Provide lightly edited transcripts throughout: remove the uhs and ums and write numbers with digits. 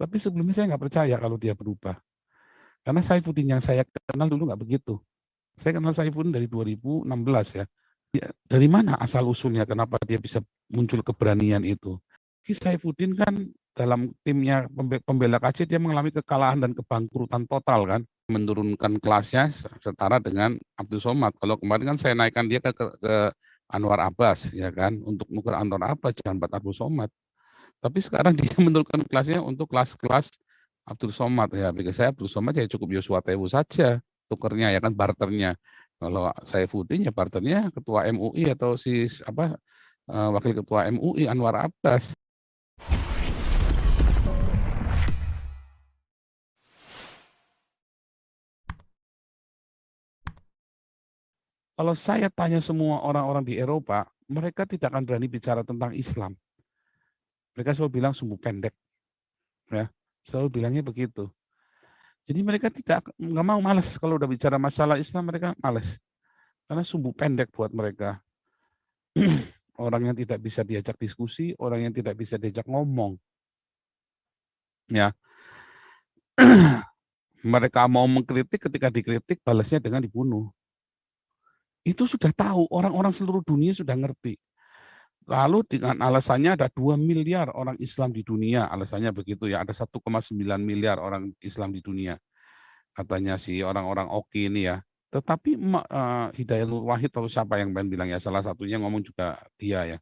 Tapi sebelumnya saya nggak percaya kalau dia berubah. Karena Saifuddin yang saya kenal dulu nggak begitu. Saya kenal Saifuddin dari 2016 ya. Dari mana asal usulnya? Kenapa dia bisa muncul keberanian itu? Saifuddin kan dalam timnya pembela KC dia mengalami kekalahan dan kebangkrutan total kan, menurunkan kelasnya setara dengan Abdul Somad. Kalau kemarin kan saya naikkan dia ke Anwar Abbas ya kan, untuk nuker Anwar Abbas jangan buat Abdul Somad. Tapi sekarang dia menurunkan kelasnya untuk kelas-kelas Abdul Somad ya. Bagi saya Abdul Somad ya cukup Yosua Tewu saja tukernya ya kan, barternya. Kalau Saifuddin ya barternya ketua MUI atau si apa wakil ketua MUI Anwar Abbas. Kalau saya tanya semua orang-orang di Eropa, mereka tidak akan berani bicara tentang Islam. Mereka selalu bilang sumbu pendek, ya, selalu bilangnya begitu. Jadi mereka nggak mau, malas kalau udah bicara masalah Islam, mereka malas karena sumbu pendek buat mereka. Orang yang tidak bisa diajak diskusi, orang yang tidak bisa diajak ngomong, ya. Mereka mau mengkritik, ketika dikritik balasnya dengan dibunuh. Itu sudah tahu, orang-orang seluruh dunia sudah ngerti. Lalu dengan alasannya ada 2 miliar orang Islam di dunia, alasannya begitu ya, ada 1,9 miliar orang Islam di dunia. Katanya si orang-orang oke ini ya. Tetapi Hidayat Nur Wahid atau siapa yang bilang ya, salah satunya ngomong juga dia ya.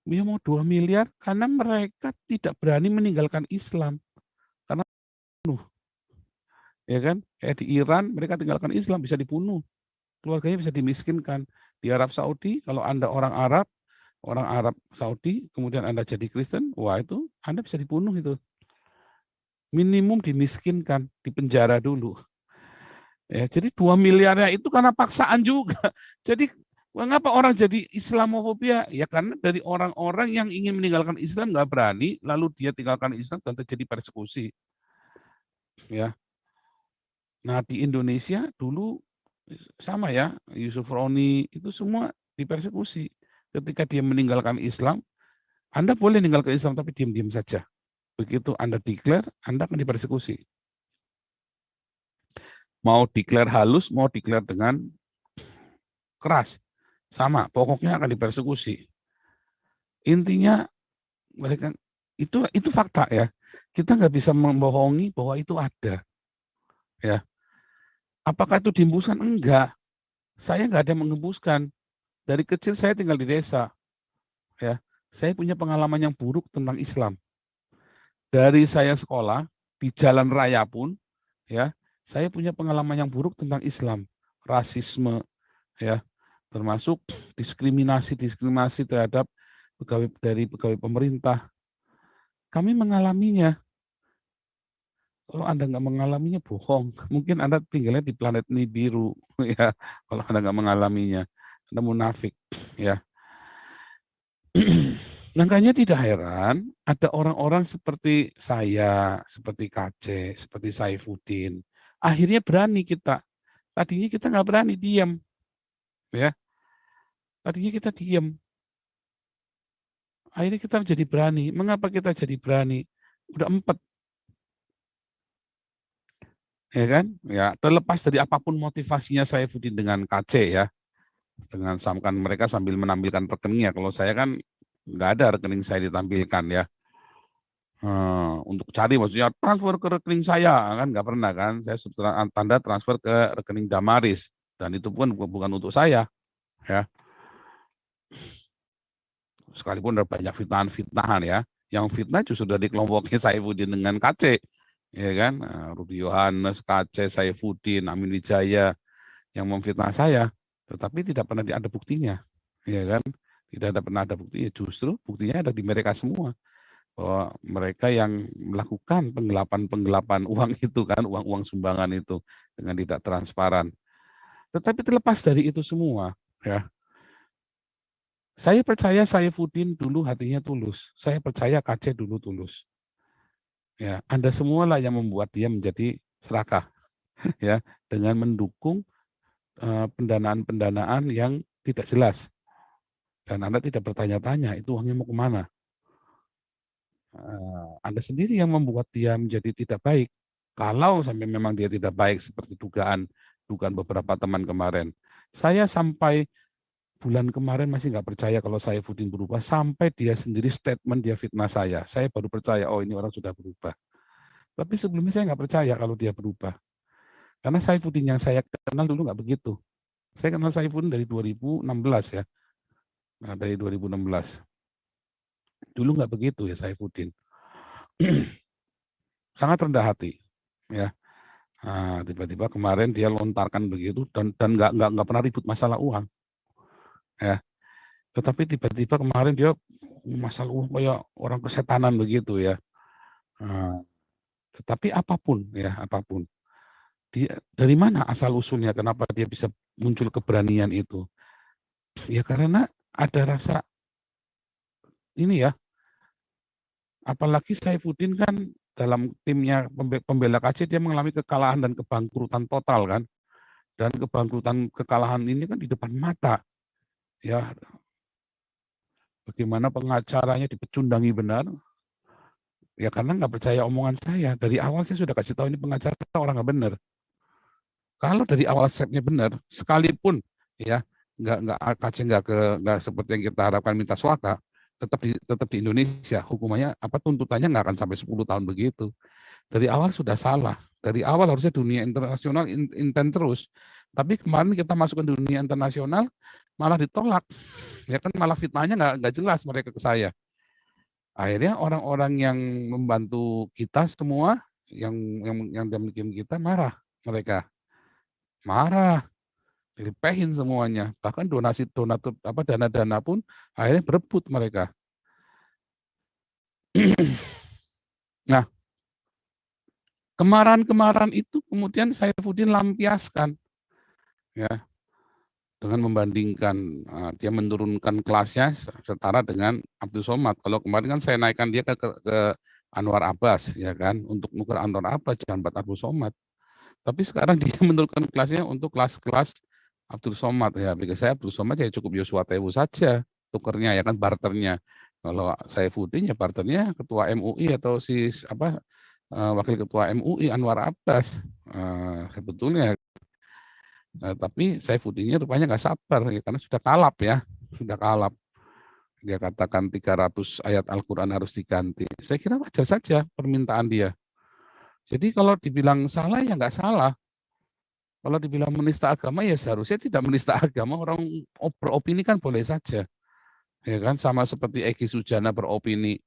Dia mau 2 miliar karena mereka tidak berani meninggalkan Islam. Karena bunuh, ya kan? Kayak di Iran mereka tinggalkan Islam bisa dibunuh. Keluarganya bisa dimiskinkan. Di Arab Saudi kalau Anda orang Arab Saudi, kemudian Anda jadi Kristen, wah itu Anda bisa dibunuh itu. Minimum dimiskinkan, dipenjara dulu. Ya, jadi 2 miliarnya itu karena paksaan juga. Jadi mengapa orang jadi Islamofobia? Ya karena dari orang-orang yang ingin meninggalkan Islam nggak berani, lalu dia tinggalkan Islam dan terjadi persekusi. Ya, nah di Indonesia dulu sama ya, Yusuf Roni itu semua dipersekusi. Ketika dia meninggalkan Islam, Anda boleh meninggalkan Islam tapi diam-diam saja. Begitu Anda declare, Anda akan dipersekusi. Mau declare halus, mau declare dengan keras. Sama, pokoknya akan dipersekusi. Intinya mereka itu fakta ya. Kita nggak bisa membohongi bahwa itu ada. Ya, apakah itu dihembuskan? Enggak. Saya nggak ada yang menghembuskan. Dari kecil saya tinggal di desa. Ya, saya punya pengalaman yang buruk tentang Islam. Dari saya sekolah di jalan raya pun, ya, saya punya pengalaman yang buruk tentang Islam, rasisme, ya, termasuk diskriminasi terhadap pegawai pemerintah. Kami mengalaminya. Kalau Anda nggak mengalaminya, bohong. Mungkin Anda tinggalnya di planet Nibiru, ya. Kalau Anda nggak mengalaminya, Anda munafik, ya. Makanya tidak heran ada orang-orang seperti saya, seperti KC, seperti Saifuddin. Akhirnya berani kita. Tadinya kita nggak berani, diam, ya. Tadinya kita diam. Akhirnya kita jadi berani. Mengapa kita jadi berani? Udah empat, ya kan? Ya, terlepas dari apapun motivasinya Saifuddin dengan KC ya, dengan samkan mereka sambil menampilkan rekeningnya. Kalau saya kan nggak ada rekening saya ditampilkan ya. Untuk cari maksudnya transfer ke rekening saya kan nggak pernah kan. Saya tanda transfer ke rekening Damaris dan itu pun bukan untuk saya ya. Sekalipun ada banyak fitnahan-fitnahan ya. Yang fitnah justru dari kelompoknya Saifuddin dengan KC, ya kan? Rudi Yohanes, KC, Saifuddin, Amin Wijaya yang memfitnah saya, tetapi tidak pernah ada buktinya, ya kan? Tidak ada pernah ada buktinya. Justru buktinya ada di mereka semua, bahwa mereka yang melakukan penggelapan uang itu kan, uang-uang sumbangan itu dengan tidak transparan. Tetapi terlepas dari itu semua, ya, saya percaya Saifuddin dulu hatinya tulus. Saya percaya KC dulu tulus. Ya, Anda semualah yang membuat dia menjadi serakah, ya, dengan mendukung pendanaan-pendanaan yang tidak jelas. Dan Anda tidak bertanya-tanya itu uangnya mau kemana. Anda sendiri yang membuat dia menjadi tidak baik. Kalau sampai memang dia tidak baik seperti dugaan beberapa teman kemarin. Saya sampai bulan kemarin masih nggak percaya kalau Saifuddin berubah, sampai dia sendiri statement dia fitnah saya. Saya baru percaya, oh ini orang sudah berubah. Tapi sebelumnya saya nggak percaya kalau dia berubah. Karena Saifuddin yang saya kenal dulu nggak begitu. Saya kenal Saifuddin dari 2016 ya. Nah, dari 2016. Dulu nggak begitu ya Saifuddin. Sangat rendah hati. Ya. Nah, tiba-tiba kemarin dia lontarkan begitu dan nggak pernah ribut masalah uang. Ya. Tetapi tiba-tiba kemarin dia masalah uang kayak orang kesetanan begitu ya. Nah, tetapi apapun ya, apapun. Dia dari mana asal usulnya? Kenapa dia bisa muncul keberanian itu? Ya karena ada rasa ini ya, apalagi Saifuddin kan dalam timnya pembela KC dia mengalami kekalahan dan kebangkrutan total kan. Dan kekalahan ini kan di depan mata. Ya, bagaimana pengacaranya dipecundangi benar. Ya karena nggak percaya omongan saya. Dari awal saya sudah kasih tahu ini pengacara orang nggak benar. Kalau dari awal setnya benar, sekalipun ya nggak KC nggak seperti yang kita harapkan minta suaka, tetap di Indonesia hukumannya apa tuntutannya nggak akan sampai 10 tahun begitu. Dari awal sudah salah. Dari awal harusnya dunia internasional intent terus. Tapi kemarin kita masuk ke dunia internasional malah ditolak. Ya kan malah fitnahnya nggak jelas mereka ke saya. Akhirnya orang-orang yang membantu kita semua yang bikin kita marah mereka. Marah, dilipehin semuanya. Bahkan donasi donatur apa dana-dana pun akhirnya berebut mereka. Nah, kemarahan-kemarahan itu kemudian Saifuddin lampiaskan ya dengan membandingkan dia menurunkan kelasnya setara dengan Abdul Somad. Kalau kemarin kan saya naikkan dia ke Anwar Abbas ya kan untuk nuker Anwar Abbas jangan buat Abdul Somad. Tapi sekarang dia menurunkan kelasnya untuk kelas-kelas Abdul Somad ya. Bagi saya Abdul Somad ya cukup Yosua Tewu saja tukernya ya kan barternya. Kalau Saifuddin ya barternya ketua MUI atau si apa wakil ketua MUI Anwar Abbas sebetulnya. Tapi Saifuddinnya rupanya nggak sabar ya, karena sudah kalap ya, sudah kalap. Dia katakan 300 ayat Al-Quran harus diganti. Saya kira wajar saja permintaan dia. Jadi kalau dibilang salah ya nggak salah. Kalau dibilang menista agama ya seharusnya tidak menista agama. Orang beropini kan boleh saja. Ya kan sama seperti Egy Sujana beropini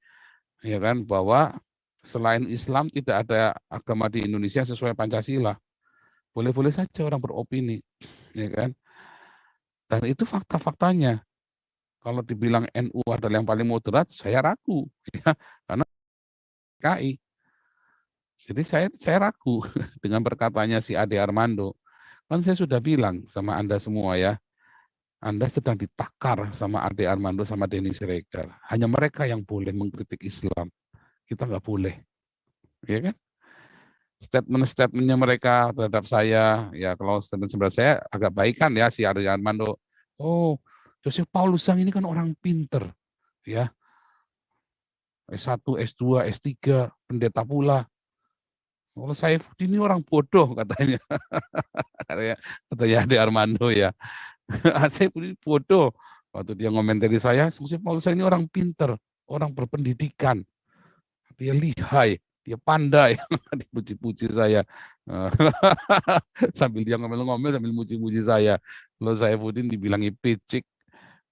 ya kan bahwa selain Islam tidak ada agama di Indonesia sesuai Pancasila. Boleh-boleh saja orang beropini, ya kan? Dan itu fakta-faktanya. Kalau dibilang NU adalah yang paling moderat, saya ragu, ya, karena PKI. Jadi saya ragu dengan perkataannya si Ade Armando. Kan saya sudah bilang sama Anda semua ya, Anda sedang ditakar sama Ade Armando sama Denny Siregar. Hanya mereka yang boleh mengkritik Islam. Kita nggak boleh, ya kan? Statement-statementnya mereka terhadap saya, ya kalau statement saya agak baikan ya si Ade Armando. Oh, Joseph Paulus Sang ini kan orang pinter, ya S1, S2, S3, pendeta pula. Kalau saya ini orang bodoh katanya. katanya Ade Armando ya. Saya ini bodoh. Waktu dia ngomentari saya, Joseph Paulus Sang ini orang pinter, orang berpendidikan. Dia lihai, dia pandai. Dipuji-puji saya. Sambil dia ngomel-ngomel, sambil muji-muji saya. Kalau saya Budin dibilangi picik,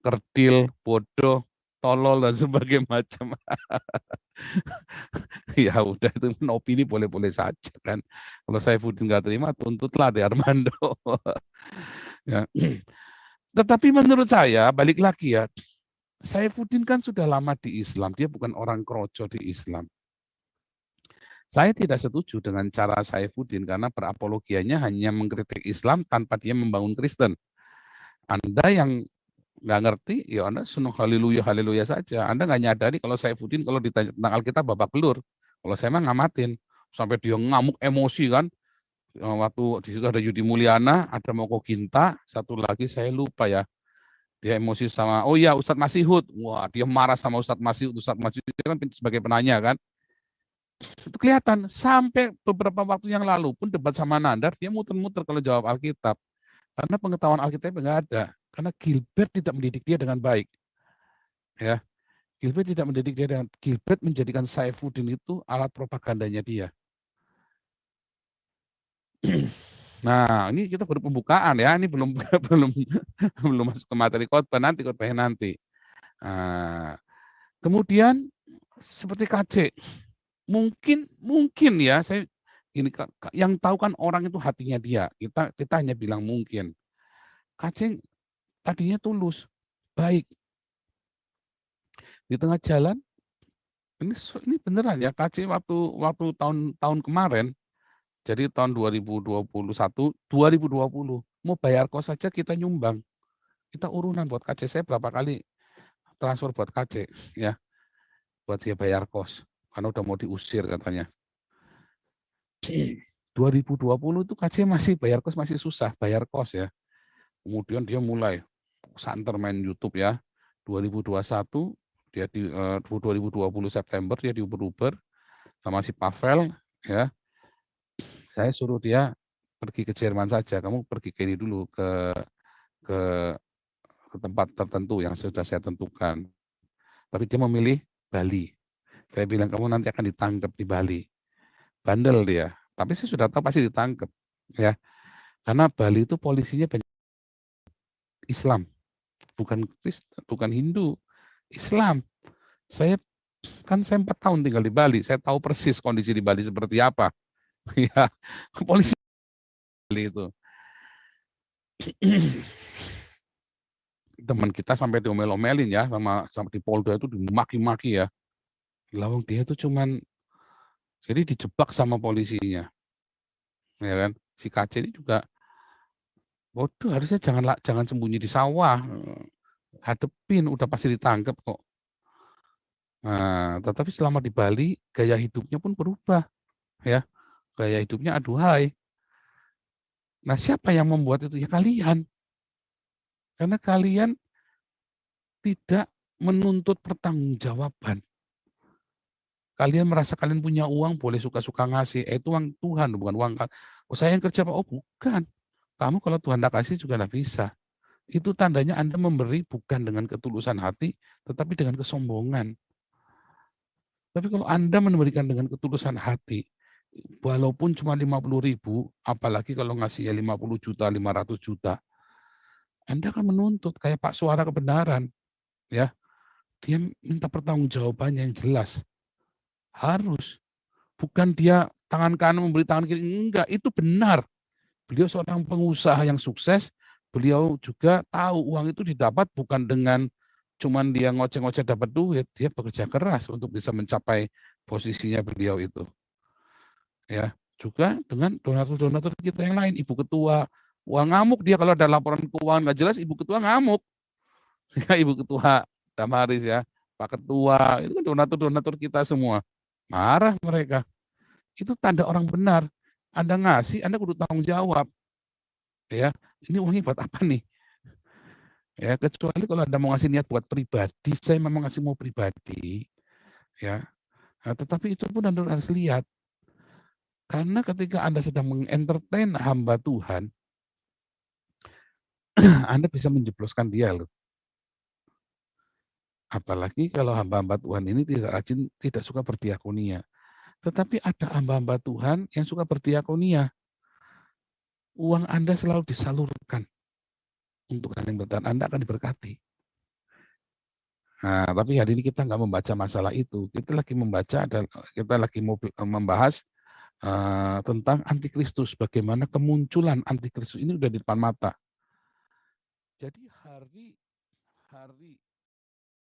kerdil, bodoh, tolol, dan sebagainya macam. Ya udah itu opini boleh-boleh saja kan. Kalau saya Budin nggak terima, tuntutlah di Armando. Ya. Tetapi menurut saya, balik lagi ya, Saifuddin kan sudah lama di Islam, dia bukan orang kroco di Islam. Saya tidak setuju dengan cara Saifuddin karena berapologianya hanya mengkritik Islam tanpa dia membangun Kristen. Anda yang nggak ngerti, ya Anda senang haleluya haleluya saja. Anda nggak nyadari kalau Saifuddin kalau ditanya tentang Alkitab babak belur. Kalau saya mah ngamatin sampai dia ngamuk emosi kan. Waktu di situ ada Yudi Mulyana, ada Moko Ginta, satu lagi saya lupa ya. Dia emosi sama, oh ya Ustadz Masihud. Wah, dia marah sama Ustadz Masihud. Ustadz Masihud itu kan sebagai penanya kan. Itu kelihatan. Sampai beberapa waktu yang lalu pun debat sama Nandar, dia muter-muter kalau jawab Alkitab. Karena pengetahuan Alkitab nggak ada. Karena Gilbert tidak mendidik dia dengan baik. Ya, Gilbert tidak mendidik dia dengan, Gilbert menjadikan Saifuddin itu alat propagandanya dia. Nah, ini kita baru pembukaan ya, ini belum belum masuk ke materi khotbahnya nanti. Nah, kemudian seperti KC, mungkin ya, saya ini yang tahu kan orang itu hatinya dia. Kita hanya bilang mungkin. KC tadinya tulus, baik. Di tengah jalan, ini beneran ya, KC waktu tahun kemarin, jadi tahun 2021, 2020 mau bayar kos saja kita nyumbang. Kita urunan buat KC, saya berapa kali transfer buat KC ya, buat dia bayar kos karena udah mau diusir katanya. 2020 itu KC masih bayar kos, masih susah bayar kos ya. Kemudian dia mulai santer main YouTube ya. 2021 dia di 2020 September dia diuber-uber sama si Pavel ya. Saya suruh dia pergi ke Jerman saja. Kamu pergi ke ini dulu ke ke tempat tertentu yang sudah saya tentukan. Tapi dia memilih Bali. Saya bilang kamu nanti akan ditangkap di Bali. Bandel dia. Tapi saya sudah tahu pasti ditangkap ya. Karena Bali itu polisinya banyak Islam, bukan Kristen, bukan Hindu, Islam. Saya 4 tahun tinggal di Bali, saya tahu persis kondisi di Bali seperti apa. Ya, polisi Bali itu. Teman kita sampai diomel-omelin ya sama di Polda itu dimaki-maki ya. Lawang dia itu cuman jadi dijebak sama polisinya. Ya kan? Si KC ini juga bodoh, harusnya jangan sembunyi di sawah. Hadepin, udah pasti ditangkap kok. Nah, tetapi selama di Bali gaya hidupnya pun berubah ya. Gaya hidupnya aduhai. Nah, siapa yang membuat itu? Ya kalian. Karena kalian tidak menuntut pertanggungjawaban. Kalian merasa kalian punya uang, boleh suka-suka ngasih. Itu uang Tuhan, bukan uang. Oh, saya yang kerja, Pak. Oh, bukan. Kamu kalau Tuhan tak kasih juga tidak bisa. Itu tandanya Anda memberi bukan dengan ketulusan hati, tetapi dengan kesombongan. Tapi kalau Anda memberikan dengan ketulusan hati, walaupun cuma 50.000, apalagi kalau ngasih ya 50 juta, 500 juta, Anda akan menuntut kayak Pak Suara kebenaran, ya. Dia minta pertanggungjawabannya yang jelas. Harus. Bukan dia tangan kanan memberi tangan kiri, enggak, itu benar. Beliau seorang pengusaha yang sukses, beliau juga tahu uang itu didapat bukan dengan cuman dia ngoceh-ngoceh dapat duit, dia bekerja keras untuk bisa mencapai posisinya beliau itu. Ya, juga dengan donatur-donatur kita yang lain, Ibu Ketua, wah ngamuk dia kalau ada laporan keuangan nggak jelas, Ibu Ketua ngamuk. Ya, Ibu Ketua Damaris ya, Pak Ketua, itu kan donatur-donatur kita semua. Marah mereka. Itu tanda orang benar. Anda ngasih, Anda kudu tanggung jawab. Ya, ini uangnya buat apa nih? Ya, kecuali kalau Anda mau ngasih niat buat pribadi, saya memang ngasih mau pribadi. Ya, nah, tetapi itu pun Anda harus lihat. Karena ketika Anda sedang mengentertain hamba Tuhan, Anda bisa menjebloskan dia loh. Apalagi kalau hamba-hamba Tuhan ini tidak rajin, tidak suka berdiakonia. Tetapi ada hamba-hamba Tuhan yang suka berdiakonia. Uang Anda selalu disalurkan untuk yang bertahan, Anda akan diberkati. Nah, tapi hari ini kita nggak membaca masalah itu. Kita lagi membaca, kita lagi mau membahas tentang antikristus, bagaimana kemunculan antikristus ini udah di depan mata. Jadi hari